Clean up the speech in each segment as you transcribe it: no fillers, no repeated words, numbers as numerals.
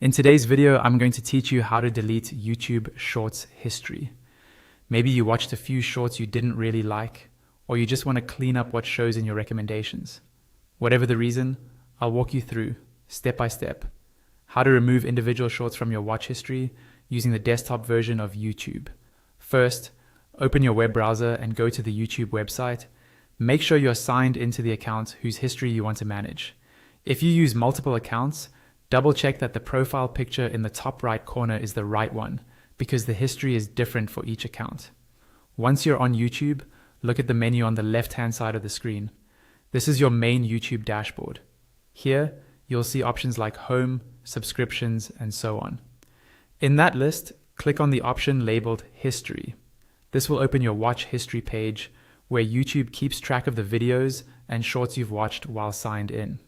In today's video, I'm going to teach you how to delete YouTube Shorts history. Maybe you watched a few shorts you didn't really like, or you just want to clean up what shows in your recommendations. Whatever the reason, I'll walk you through, step by step, how to remove individual shorts from your watch history using the desktop version of YouTube. First, open your web browser and go to the YouTube website. Make sure you're signed into the account whose history you want to manage. If you use multiple accounts, double check that the profile picture in the top right corner is the right one, because the history is different for each account. Once you're on YouTube, look at the menu on the left-hand side of the screen. This is your main YouTube dashboard. Here, you'll see options like Home, Subscriptions, and so on. In that list, click on the option labeled History. This will open your watch history page, where YouTube keeps track of the videos and shorts you've watched while signed in.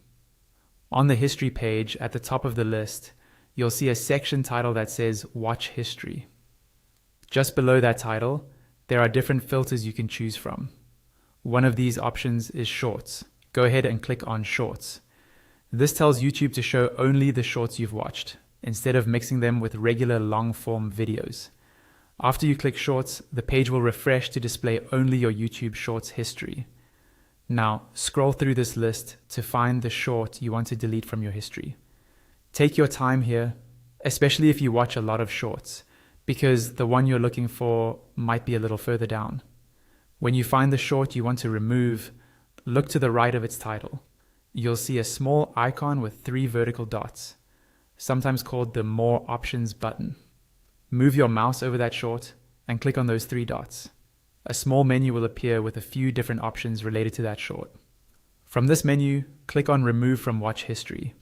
On the history page at the top of the list, you'll see a section title that says Watch History. Just below that title, there are different filters you can choose from. One of these options is Shorts. Go ahead and click on Shorts. This tells YouTube to show only the shorts you've watched, instead of mixing them with regular long-form videos. After you click Shorts, the page will refresh to display only your YouTube Shorts history. Now, scroll through this list to find the short you want to delete from your history. Take your time here, especially if you watch a lot of shorts, because the one you're looking for might be a little further down. When you find the short you want to remove, look to the right of its title. You'll see a small icon with 3 vertical dots, sometimes called the More Options button. Move your mouse over that short and click on those 3 dots. A small menu will appear with a few different options related to that short. From this menu, click on Remove from Watch History.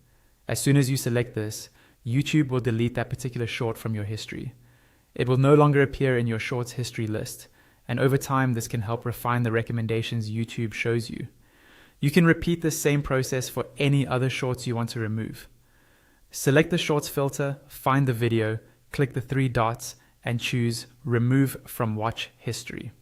As soon as you select this, YouTube will delete that particular short from your history. It will no longer appear in your shorts history list, and over time this can help refine the recommendations YouTube shows you. You can repeat this same process for any other shorts you want to remove. Select the shorts filter, find the video, click the 3 dots, and choose Remove from Watch History.